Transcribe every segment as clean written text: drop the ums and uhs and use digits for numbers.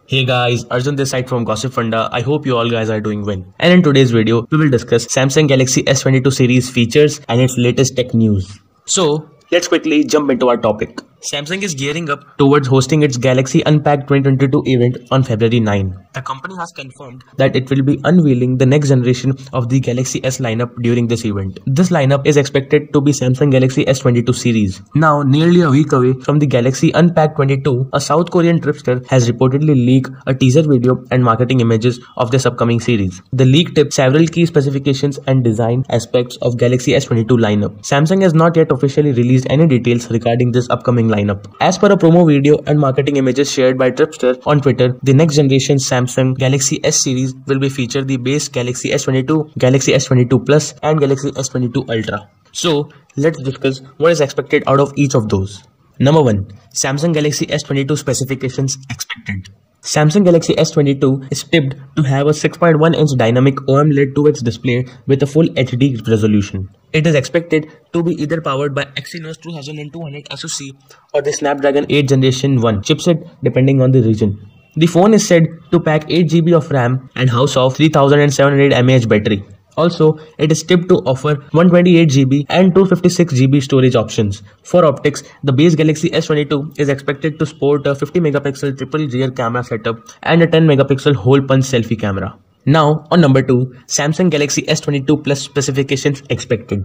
Hey guys, Arjun this side from Gossipfunda. I hope you all guys are doing well. And in today's video, we will discuss Samsung Galaxy S22 series features and its latest tech news. So, let's quickly jump into our topic. Samsung is gearing up towards hosting its Galaxy Unpacked 2022 event on February 9. The company has confirmed that it will be unveiling the next generation of the Galaxy S lineup during this event. This lineup is expected to be Samsung Galaxy S22 series. Now, nearly a week away from the Galaxy Unpacked 22, a South Korean tripster has reportedly leaked a teaser video and marketing images of this upcoming series. The leak tips several key specifications and design aspects of Galaxy S22 lineup. Samsung has not yet officially released any details regarding this upcoming lineup. As per a promo video and marketing images shared by Tripster on Twitter, the next generation Samsung Galaxy S series will be featured the base Galaxy S22, Galaxy S22 Plus and Galaxy S22 Ultra. So, let's discuss what is expected out of each of those. Number 1. Samsung Galaxy S22 specifications expected. Samsung Galaxy S22 is tipped to have a 6.1-inch dynamic OLED 2x display with a full HD resolution. It is expected to be either powered by Exynos 2200 SoC or the Snapdragon 8 Generation 1 chipset depending on the region. The phone is said to pack 8GB of RAM and house of 3700 mAh battery. Also, it is tipped to offer 128GB and 256GB storage options. For optics, the base Galaxy S22 is expected to sport a 50MP triple rear camera setup and a 10MP hole punch selfie camera. Now, on number 2, Samsung Galaxy S22 Plus specifications expected.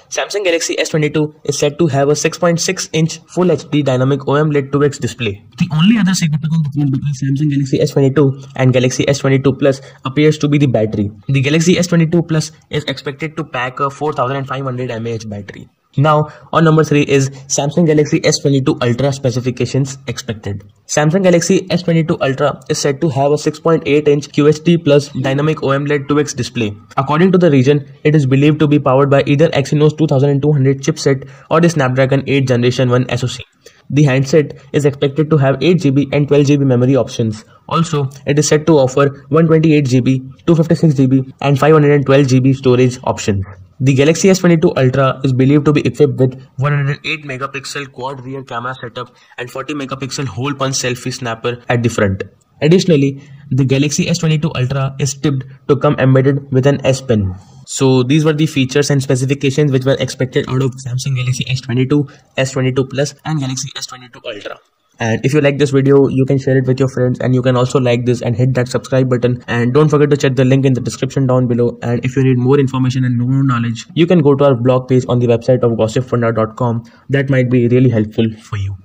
Samsung Galaxy S22 is said to have a 6.6-inch Full HD dynamic OLED 2x display. The only other significant difference between Samsung Galaxy S22 and Galaxy S22 Plus appears to be the battery. The Galaxy S22 Plus is expected to pack a 4500 mAh battery. Now, on number 3 is Samsung Galaxy S22 Ultra specifications expected. Samsung Galaxy S22 Ultra is said to have a 6.8-inch QHD plus dynamic OLED 2x display. According to the region, it is believed to be powered by either Exynos 2200 chipset or the Snapdragon 8 Generation 1 SoC. The handset is expected to have 8GB and 12GB memory options. Also, it is said to offer 128GB, 256GB and 512GB storage options. The Galaxy S22 Ultra is believed to be equipped with 108MP quad rear camera setup and 40MP hole punch selfie snapper at the front. Additionally, the Galaxy S22 Ultra is tipped to come embedded with an S Pen. So these were the features and specifications which were expected out of Samsung Galaxy S22, S22 Plus and Galaxy S22 Ultra. And if you like this video, you can share it with your friends, and you can also like this and hit that subscribe button, and don't forget to check the link in the description down below. And if you need more information and more knowledge, you can go to our blog page on the website of gossipfunda.com. That might be really helpful for you.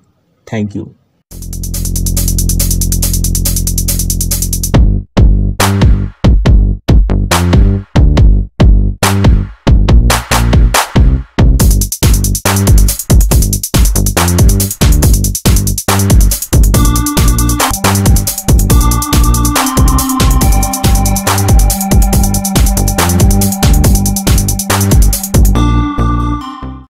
Thank you.